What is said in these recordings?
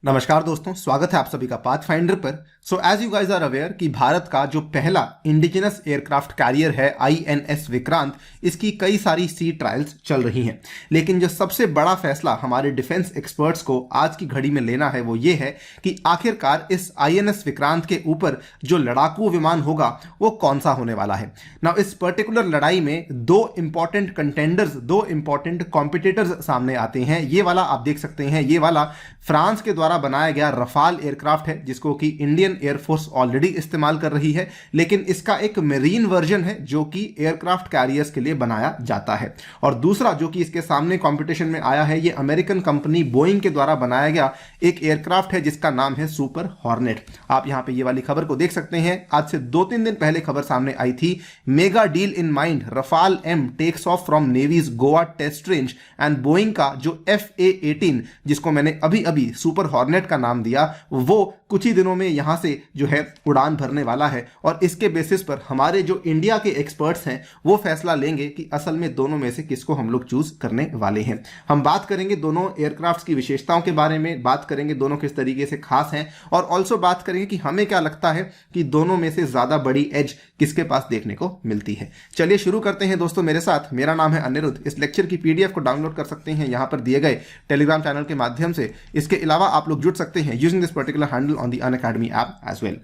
नमस्कार दोस्तों, स्वागत है आप सभी का पाथफाइंडर पर। So as you guys are aware कि भारत का जो पहला इंडिजिनस एयरक्राफ्ट कैरियर है INS विक्रांत, इसकी कई सारी सी ट्रायल्स चल रही हैं। लेकिन जो सबसे बड़ा फैसला हमारे डिफेंस एक्सपर्ट्स को आज की घड़ी में लेना है वो ये है कि आखिरकार इस INS विक्रांत के ऊपर जो लड़ाकू विमान होगा वो कौन सा होने वाला है। नाउ इस पर्टिकुलर लड़ाई में दो इंपॉर्टेंट कंटेंडर्स, दो इंपॉर्टेंट कॉम्पिटिटर्स सामने आते हैं। ये वाला आप देख सकते हैं, ये वाला फ्रांस के द्वारा बनाया गया रफाल एयरक्राफ्ट है जिसको कि इंडियन एयरफोर्स ऑलरेडी इस्तेमाल कर रही है, लेकिन इसका एक मेरीन वर्जन है जो कि एयरक्राफ्ट कैरियर्स के लिए बनाया जाता है। और दूसरा जो कि इसके सामने कंपटीशन में आया है, ये अमेरिकन कंपनी बोइंग के द्वारा बनाया गया एक एयरक्राफ्ट है जिसका नाम है सुपर हॉर्नेट। आप यहां पे ये वाली खबर को देख सकते हैं। आज से 2-3 दिन पहले खबर सामने आई थी, mega deal in mind, Rafale M takes off from navy's Goa test range and Boeing का जो FA-18 जिसको मैंने अभी अभी सुपर हॉर्नेट का नाम दिया, वो कुछ ही दिनों में यहां से जो है उड़ान भरने वाला है। और इसके बेसिस पर हमारे जो इंडिया के एक्सपर्ट्स हैं वो फैसला लेंगे कि असल में दोनों में से किसको हम लोग चूज करने वाले हैं। हम बात करेंगे दोनों एयरक्राफ्ट्स की विशेषताओं के बारे में, बात करेंगे दोनों किस तरीके से खास हैं, और ऑल्सो बात करेंगे कि हमें क्या लगता है कि दोनों में से ज्यादा बड़ी एज किसके पास देखने को मिलती है। चलिए शुरू करते हैं दोस्तों मेरे साथ। मेरा नाम है अनिरुद्ध। इस लेक्चर की PDF को डाउनलोड कर सकते हैं यहां पर दिए गए टेलीग्राम चैनल के माध्यम से। इसके अलावा आप लोग जुड़ सकते हैं using this particular handle on the Unacademy app as well.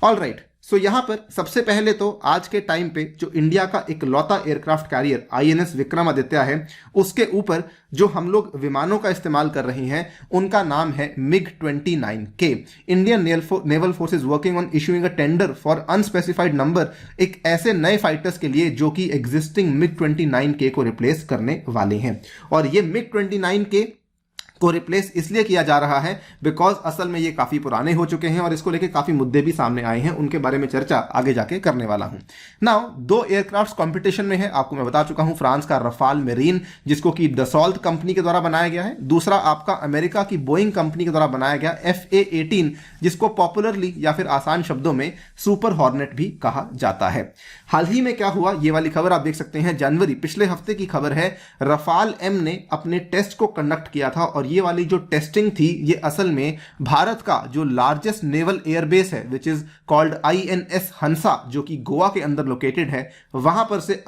Alright, so यहां पर सबसे पहले तो आज के टाइम पे जो इंडिया का इकलौता एयरक्राफ्ट कैरियर INS विक्रमादित्य है, उसके ऊपर जो हम लोग विमानों का इस्तेमाल कर रहे हैं उनका नाम है MiG-29K। Indian naval forces working on issuing a tender for unspecified number, एक ऐसे नए फाइटर्स के लिए जो कि एग्जिस्टिंग MiG-29K को रिप्लेस करने वाले हैं। और ये MiG-29K को रिप्लेस इसलिए किया जा रहा है बिकॉज असल में ये काफी पुराने हो चुके हैं और इसको लेके काफी मुद्दे भी सामने आए हैं। उनके बारे में चर्चा आगे जाके करने वाला हूं। नाउ दो एयरक्राफ्ट्स कंपटीशन में है, आपको मैं बता चुका हूं। फ्रांस का रफाल मेरीन जिसको कि डसॉल्ट कंपनी के द्वारा बनाया गया है, दूसरा आपका अमेरिका की बोइंग कंपनी के द्वारा बनाया गया FA-18 जिसको पॉपुलरली या फिर आसान शब्दों में सुपर हॉर्नेट भी कहा जाता है। हाल ही में क्या हुआ, ये वाली खबर आप देख सकते हैं, जनवरी पिछले हफ्ते की खबर है। रफाल एम ने अपने टेस्ट को कंडक्ट किया था और ये वाली जो टेस्टिंग थी ये असल में भारत का जो लार्जेस्ट नेवल एयरबेस है विच इज कॉल्ड INS हंसा, जो कि गोवा के अंदर लोकेटेड है, वहां पर से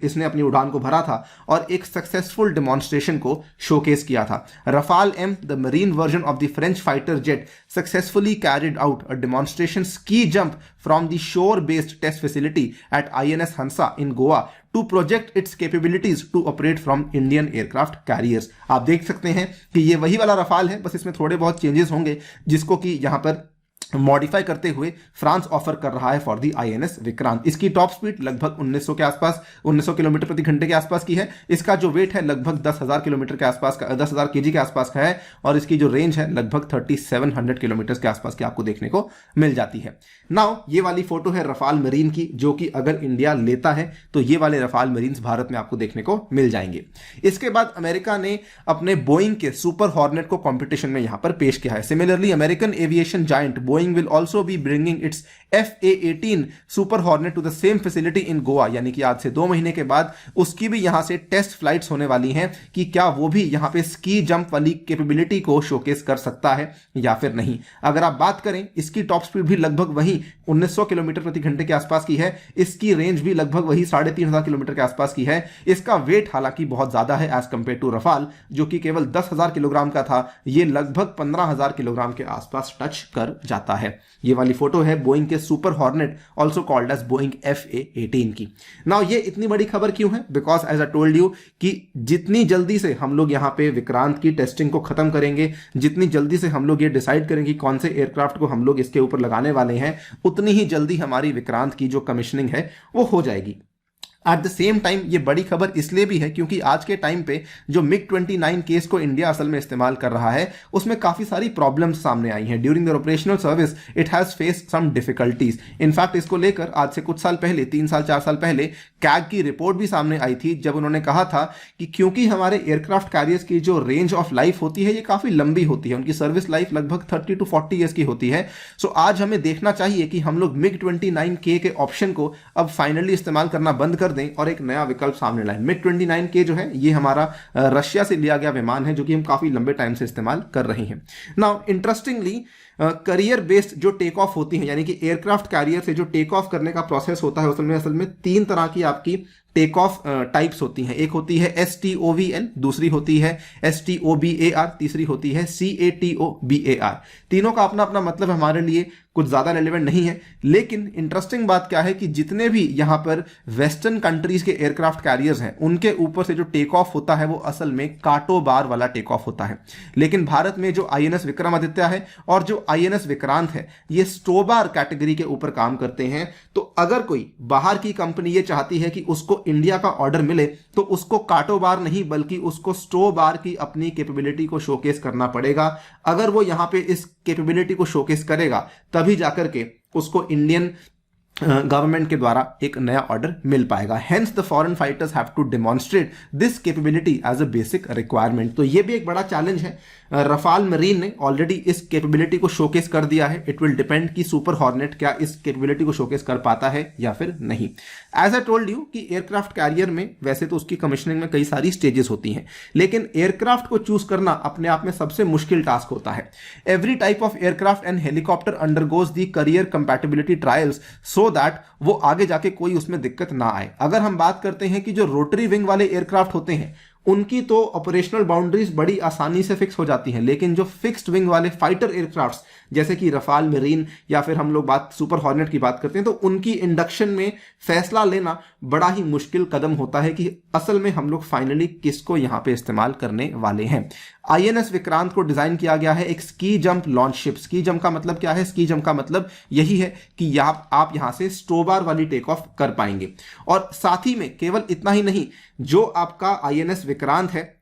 इसने अपनी उड़ान को भरा था और एक सक्सेसफुल डेमोन्स्ट्रेशन को शोकेस किया था। Rafale M, the marine version of the French fighter jet, successfully carried out a demonstration ski jump from the shore based test facility at INS Hansa in Goa to project its capabilities to operate from Indian aircraft carriers। आप देख सकते हैं कि ये वही वाला Rafale है, बस इसमें थोड़े बहुत चेंजेस होंगे जिसको कि यहां पर मॉडिफाई करते हुए फ्रांस ऑफर कर रहा है फॉर दी INS विक्रांत। इसकी टॉप स्पीड लगभग 1900 के आसपास, 1900 किलोमीटर प्रति घंटे के आसपास की है। इसका जो वेट है लगभग 10,000 किलोमीटर के आसपास का, 10,000 kg के आसपास का है। और इसकी जो रेंज है लगभग 3700 किलोमीटर के आसपास की आपको देखने को मिल जाती है। नाउ ये वाली फोटो है रफाल मरीन की, जो कि अगर इंडिया लेता है तो ये वाले रफाल मरीन्स भारत में आपको देखने को मिल जाएंगे। इसके बाद अमेरिका ने अपने बोइंग के सुपर हॉर्नेट को कंपटीशन में यहां पर पेश किया है। Similarly American aviation giant Boeing will also be bringing its FA-18 Super Hornet to the same facility in Goa, यानी कि आज से 2 महीने के बाद उसकी भी यहां से टेस्ट फ्लाइट्स होने वाली हैं कि क्या वो भी यहां पे स्की जंप वाली कैपेबिलिटी को शोकेस कर सकता है या फिर नहीं। अगर आप बात करें, इसकी टॉप स्पीड भी लगभग वही 1900 किलोमीटर प्रति घंटे के आसपास की है। इसकी रेंज भी लगभग वही 3500 किलोमीटर के आसपास की है। इसका वेट हालांकि बहुत ज्यादा है एज कंपेयर टू रफाल जो कि केवल 10,000 किलोग्राम का था, ये लगभग 15,000 किलोग्राम के आसपास टच कर जाता है। ये वाली फोटो है बोइंग के super hornet also called as Boeing FA-18 की। नाउ ये इतनी बड़ी खबर क्यों है? Because as I told you कि जितनी जल्दी से हम लोग यहाँ पे विक्रांत की टेस्टिंग को खत्म करेंगे, जितनी जल्दी से हम लोग ये डिसाइड करेंगे कौन से एयरक्राफ्ट को हम लोग इसके ऊपर लगाने वाले हैं, उतनी ही जल्दी हमारी विक्रांत की जो कमीशनिंग है वो हो जाएगी। एट द सेम टाइम ये बड़ी खबर इसलिए भी है क्योंकि आज के टाइम पे जो MiG-29 केस को इंडिया असल में इस्तेमाल कर रहा है उसमें काफी सारी प्रॉब्लम्स सामने आई हैं। During the operational service it has faced some difficulties. In fact इसको लेकर आज से कुछ साल पहले, 3 साल 4 साल पहले, कैग की रिपोर्ट भी सामने आई थी जब उन्होंने कहा था कि क्योंकि हमारे एयरक्राफ्ट कैरियर्स की जो रेंज ऑफ लाइफ होती है ये काफी लंबी होती है, उनकी सर्विस लाइफ लगभग 30 to 40 ईयर्स की होती है। सो आज हमें देखना चाहिए कि हम लोग MiG-29K के ऑप्शन को अब फाइनली इस्तेमाल करना बंद कर कर दें और एक नया विकल्प सामने लाएं। मिग 29K जो है ये हमारा रशिया से लिया गया विमान है जो कि हम काफी लंबे टाइम से इस्तेमाल कर रहे हैं। नाउ इंटरेस्टिंगली करियर बेस्ड जो टेक ऑफ होती हैं, यानी कि एयरक्राफ्ट कैरियर से जो टेक ऑफ करने का प्रोसेस होता है असल में 3 तरह की आपकी टेक ऑफ टाइप्स होती हैं। एक होती है STOVN, दूसरी होती है STOBAR, तीसरी होती है CATOBAR। तीनों का अपना अपना मतलब हमारे लिए कुछ ज्यादा रेलेवेंट नहीं है, लेकिन इंटरेस्टिंग बात क्या है कि जितने भी यहां पर वेस्टर्न कंट्रीज के एयरक्राफ्ट कैरियर्स हैं उनके ऊपर से जो टेक ऑफ होता है वो असल में काटो बार वाला टेक ऑफ होता है। लेकिन भारत में जो INS विक्रमादित्य है और जो INS विक्रांत है ये स्टोबार कैटेगरी के ऊपर काम करते हैं। तो अगर कोई बाहर की कंपनी ये चाहती है कि उसको इंडिया का ऑर्डर मिले तो उसको काटो बार नहीं बल्कि उसको स्टो बार की अपनी कैपेबिलिटी को शोकेस करना पड़ेगा। अगर वो यहां पे इस कैपेबिलिटी को शोकेस करेगा तभी जाकर के उसको इंडियन गवर्नमेंट के द्वारा एक नया ऑर्डर मिल पाएगा। Hence the foreign fighters have to demonstrate this capability as a basic requirement. तो ये भी एक बड़ा चैलेंज है। रफाल मरीन ने ऑलरेडी इस कैपेबिलिटी को शोकेस कर दिया है। इट विल डिपेंड कि सुपर हॉर्नेट क्या इस कैपेबिलिटी को शोकेस कर पाता है या फिर नहीं। एज आई टोल्ड यू कि एयरक्राफ्ट कैरियर में वैसे तो उसकी कमीशनिंग में कई सारी स्टेजेस होती हैं, लेकिन एयरक्राफ्ट को चूज करना अपने आप में सबसे मुश्किल टास्क होता है। Every type of aircraft and helicopter undergoes the career compatibility trials so that वो आगे जाके कोई उसमें दिक्कत ना आए। अगर हम बात करते हैं कि जो रोटरी विंग वाले एयरक्राफ्ट होते हैं उनकी तो ऑपरेशनल बाउंड्रीज बड़ी आसानी से फिक्स हो जाती हैं, लेकिन जो फिक्स्ड विंग वाले फाइटर एयरक्राफ्ट्स जैसे कि रफाल मरीन या फिर हम लोग बात सुपर हॉर्नेट की बात करते हैं तो उनकी इंडक्शन में फैसला लेना बड़ा ही मुश्किल कदम होता है कि असल में हम लोग फाइनली किसको यहां पे इस्तेमाल करने वाले हैं। INS विक्रांत को डिजाइन किया गया है एक ski jump launch ship. Ski jump का मतलब क्या है? स्की जंप का मतलब यही है कि आप यहां से स्टोबार वाली टेक ऑफ कर पाएंगे। और साथ ही में केवल इतना ही नहीं, जो आपका INS विक्रांत है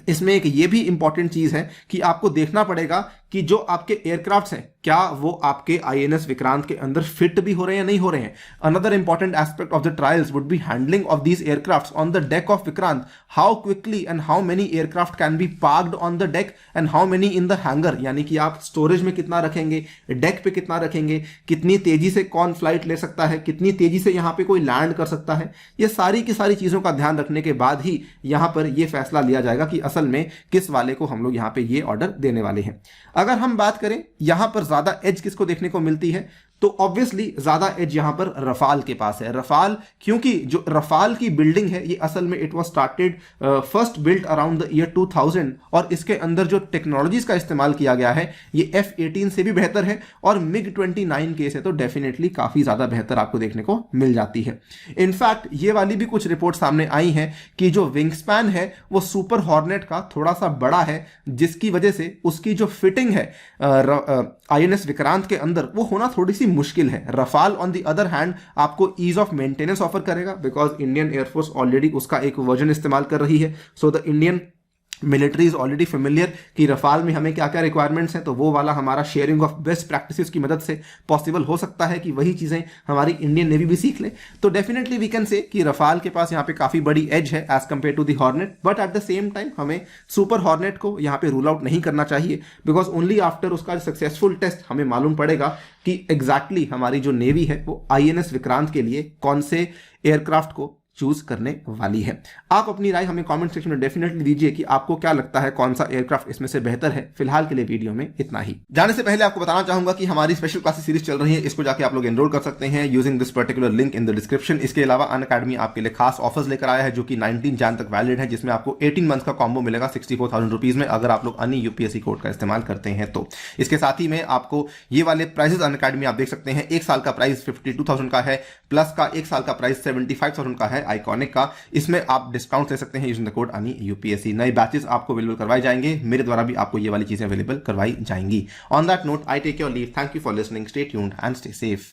इसमें एक ये भी इंपॉर्टेंट चीज है कि आपको देखना पड़ेगा कि जो आपके एयरक्राफ्ट्स हैं क्या वो आपके INS विक्रांत के अंदर फिट भी हो रहे हैं या नहीं हो रहे हैं। Another important aspect of the trials would be handling of these aircrafts on the deck of Vikrant. How quickly and how many aircraft can be parked on the deck and how many in the hanger, यानी कि आप storage में कितना रखेंगे, deck पे कितना रखेंगे, कितनी तेजी से कौन फ्लाइट ले सकता है, कितनी तेजी से यहां पे कोई लैंड कर सकता है। ये सारी की सारी चीजों का ध्यान रखने के बाद ही यहां पर यह फैसला लिया जाएगा कि असल में किस वाले को हम लोग यहां पे ये ऑर्डर देने वाले हैं। अगर हम बात करें यहां पर ज्यादा एज किसको देखने को मिलती है तो ऑब्वियसली ज्यादा एज यहां पर रफाल के पास है। रफाल, क्योंकि जो रफाल की बिल्डिंग है ये असल में it was started first built around the year 2000 और इसके अंदर जो टेक्नोलॉजीज का इस्तेमाल किया गया है ये F-18 से भी बेहतर है और मिग 29K से तो डेफिनेटली काफी ज्यादा बेहतर आपको देखने को मिल जाती है। इनफैक्ट ये वाली भी कुछ रिपोर्ट सामने आई हैं कि जो विंग स्पैन है वो सुपर हॉर्नेट का थोड़ा सा बड़ा है, जिसकी वजह से उसकी जो फिटिंग है INS विक्रांत के अंदर वो होना थोड़ी सी मुश्किल है। Rafale on the other hand आपको ईज ऑफ मेंटेनेंस ऑफर करेगा बिकॉज इंडियन एयरफोर्स ऑलरेडी उसका एक वर्जन इस्तेमाल कर रही है। So the Indian military is already familiar कि रफाल में हमें क्या क्या रिक्वायरमेंट्स हैं, तो वो वाला हमारा शेयरिंग ऑफ बेस्ट प्रैक्टिसेस की मदद से पॉसिबल हो सकता है कि वही चीजें हमारी इंडियन नेवी भी सीख ले। तो डेफिनेटली वी कैन से कि रफाल के पास यहाँ पे काफी बड़ी एज है as compare to the hornet, but at the same time हमें सुपर हॉर्नेट को यहाँ पे रूल आउट नहीं करना चाहिए बिकॉज ओनली आफ्टर उसका सक्सेसफुल टेस्ट हमें मालूम पड़ेगा कि एग्जैक्टली हमारी जो नेवी है वो INS विक्रांत के लिए कौन से एयरक्राफ्ट को चूज करने वाली है। आप अपनी राय हमें कमेंट सेक्शन में डेफिनेटली दीजिए कि आपको क्या लगता है कौन सा एयरक्राफ्ट इसमें से बेहतर है। फिलहाल के लिए वीडियो में इतना ही। जाने से पहले आपको बताना चाहूंगा कि हमारी स्पेशल क्लासेस सीरीज चल रही है, इसको जाके आप लोग एनरोल कर सकते हैं using this particular link in the description. इसके अलावा अनअकैडमी आपके लिए खास ऑफर्स लेकर आया है जो कि 19 जन तक वैलिड है, जिसमें आपको 18 मंथ का कॉम्बो मिलेगा 64,000 रुपीज में अगर आप लोग अन्य UPSC कोड का इस्तेमाल करते हैं तो। इसके साथ ही में आपको ये वाले प्राइजेस अनअकैडमी आप देख सकते हैं। एक साल का प्राइस 52,000 का है, प्लस का एक साल का प्राइस 75,000 का है आइकॉनिक का। इसमें आप डिस्काउंट ले सकते हैं using the code ANI UPSC। नए बैचेस आपको अवेलेबल करवाए जाएंगे, मेरे द्वारा भी आपको ये वाली चीजें अवेलेबल करवाई जाएंगी। On that note I take your leave. Thank you for listening, stay tuned and stay safe.